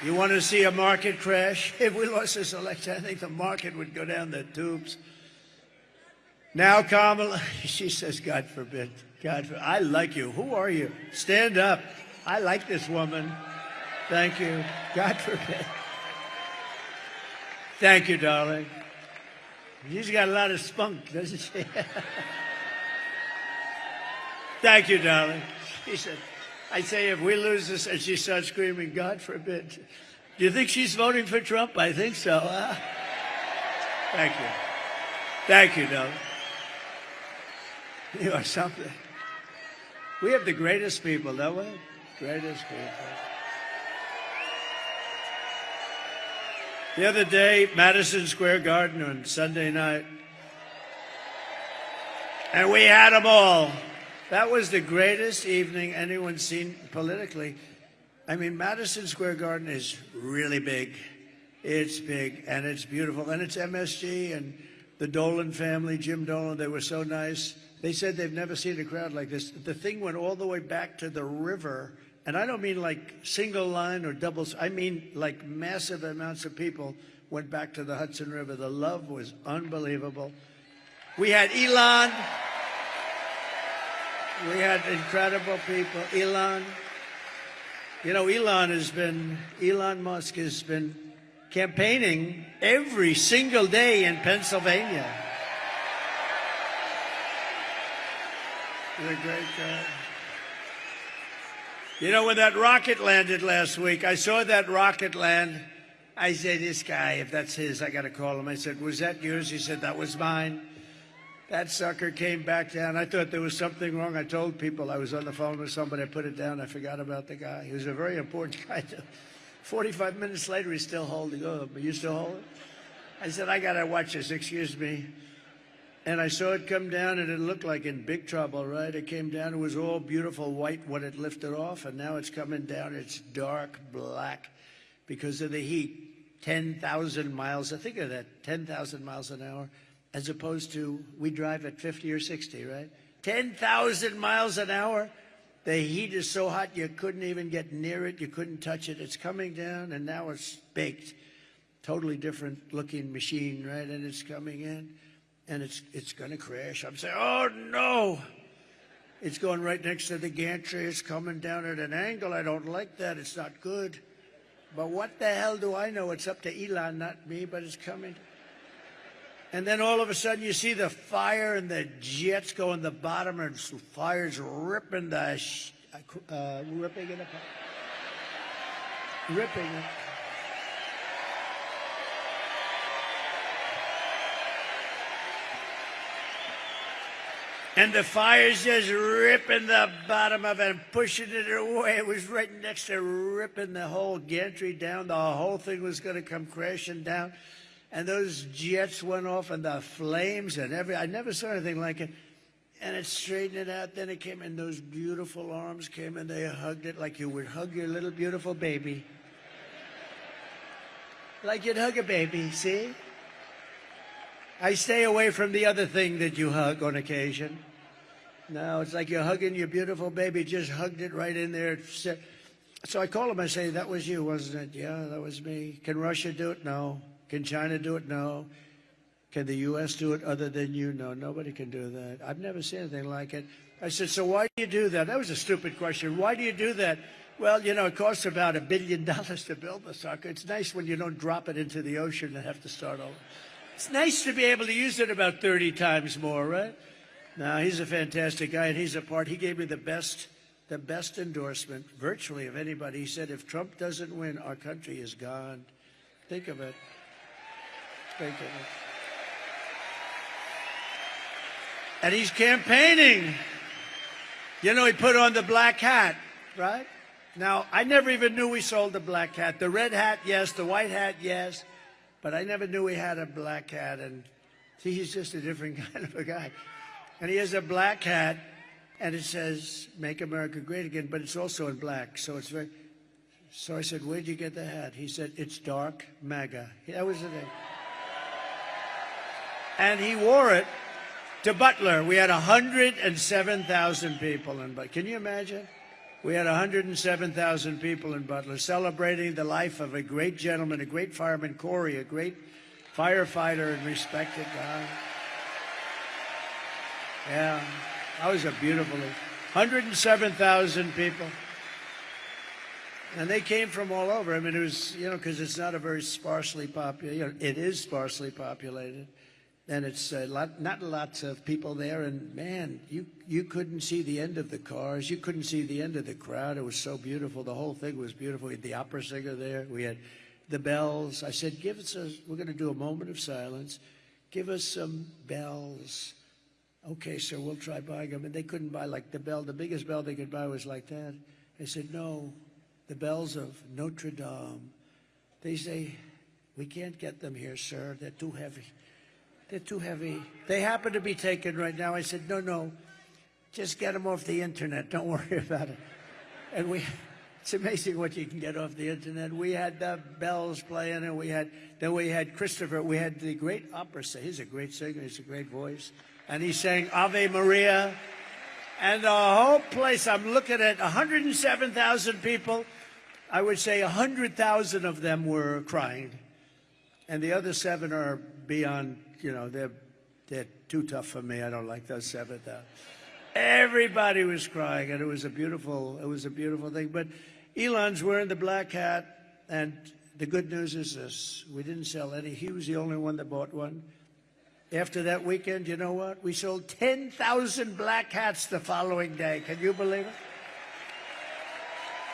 You want to see a market crash? If we lost this election, I think the market would go down the tubes. Now, Kamala, she says, God forbid. God forbid. I like you. Who are you? Stand up. I like this woman. Thank you. God forbid. Thank you, darling. She's got a lot of spunk, doesn't she? Thank you, darling. She said, I say, if we lose this, and she starts screaming, God forbid. Do you think she's voting for Trump? I think so. Thank you. Thank you, darling. You are something. We have the greatest people, don't we? Greatest people. The other day, Madison Square Garden on Sunday night, and we had them all. That was the greatest evening anyone's seen politically. I mean, Madison Square Garden is really big. It's big, and it's beautiful, and it's MSG, and the Dolan family, Jim Dolan, they were so nice. They said they've never seen a crowd like this. The thing went all the way back to the river, and I don't mean like single line or doubles. I mean like massive amounts of people went back to the Hudson River. The love was unbelievable. We had Elon. We had incredible people. Elon. You know, Elon Musk has been campaigning every single day in Pennsylvania. He's a great guy. You know, when that rocket landed last week, I saw that rocket land. I said, this guy, if that's his, I got to call him. I said, was that yours? He said, that was mine. That sucker came back down. I thought there was something wrong. I told people I was on the phone with somebody. I put it down. I forgot about the guy. He was a very important guy. 45 minutes later, he's still holding up. Are you still holding? I said, I got to watch this. Excuse me. And I saw it come down, and it looked like in big trouble, right? It came down. It was all beautiful white when it lifted off, and now it's coming down. It's dark black because of the heat. 10,000 miles. Think of that, 10,000 miles an hour, as opposed to we drive at 50 or 60, right? 10,000 miles an hour. The heat is so hot you couldn't even get near it. You couldn't touch it. It's coming down, and now it's baked. Totally different looking machine, right? And it's coming in. And it's going to crash. I'm saying, oh, no. It's going right next to the gantry. It's coming down at an angle. I don't like that. It's not good. But what the hell do I know? It's up to Elon, not me, but it's coming. And then all of a sudden you see the fire and the jets go in the bottom and fire's ripping the ripping it apart. Ripping it. And the fire's just ripping the bottom of it and pushing it away. It was right next to ripping the whole gantry down. The whole thing was going to come crashing down. And those jets went off and the flames and I never saw anything like it. And it straightened it out. Then it came and those beautiful arms came and they hugged it like you would hug your little beautiful baby. Like you'd hug a baby, see? I stay away from the other thing that you hug on occasion. No, it's like you're hugging your beautiful baby. Just hugged it right in there. So I call him. I say, that was you, wasn't it? Yeah, that was me. Can Russia do it? No. Can China do it? No. Can the U.S. do it other than you? No, nobody can do that. I've never seen anything like it. I said, so why do you do that? That was a stupid question. Why do you do that? Well, you know, it costs about $1 billion to build the sucker. It's nice when you don't drop it into the ocean and have to start over. It's nice to be able to use it about 30 times more, right? Now, he's a fantastic guy, and he's a part. He gave me the best endorsement, virtually, of anybody. He said, if Trump doesn't win, our country is gone. Think of it. Think of it. And he's campaigning. You know, he put on the black hat, right? Now, I never even knew we sold the black hat. The red hat, yes. The white hat, yes. But I never knew he had a black hat. And see, he's just a different kind of a guy. And he has a black hat, and it says, Make America Great Again, but it's also in black. So it's very... So I said, where'd you get the hat? He said, it's dark MAGA. That was the name. And he wore it to Butler. We had 107,000 people in Butler. Can you imagine? We had 107,000 people in Butler celebrating the life of a great gentleman, a great fireman, Corey, a great firefighter and respected guy. Yeah, that was a beautiful 107,000 people. And they came from all over. I mean, it was, you know, because it's not a very sparsely populated, you know, it is sparsely populated. And it's not lots of people there. And, man, you couldn't see the end of the cars. You couldn't see the end of the crowd. It was so beautiful. The whole thing was beautiful. We had the opera singer there. We had the bells. I said, we're going to do a moment of silence. Give us some bells. Okay, sir, we'll try buying them. And they couldn't buy, like, the bell. The biggest bell they could buy was like that. They said, no, the bells of Notre Dame. They say, we can't get them here, sir. They're too heavy. They're too heavy. They happen to be taken right now. I said, no, just get them off the internet. Don't worry about it. And it's amazing what you can get off the internet. We had the bells playing, and then we had Christopher. We had the great opera singer. He's a great singer. He's a great voice. And he sang Ave Maria. And the whole place, I'm looking at 107,000 people. I would say 100,000 of them were crying. And the other 7 are beyond, you know, they're too tough for me. I don't like those 7,000. Everybody was crying, and it was a beautiful thing. But Elon's wearing the black hat, and the good news is this: we didn't sell any. He was the only one that bought one. After that weekend, you know what? We sold 10,000 black hats the following day. Can you believe it?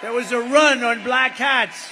There was a run on black hats.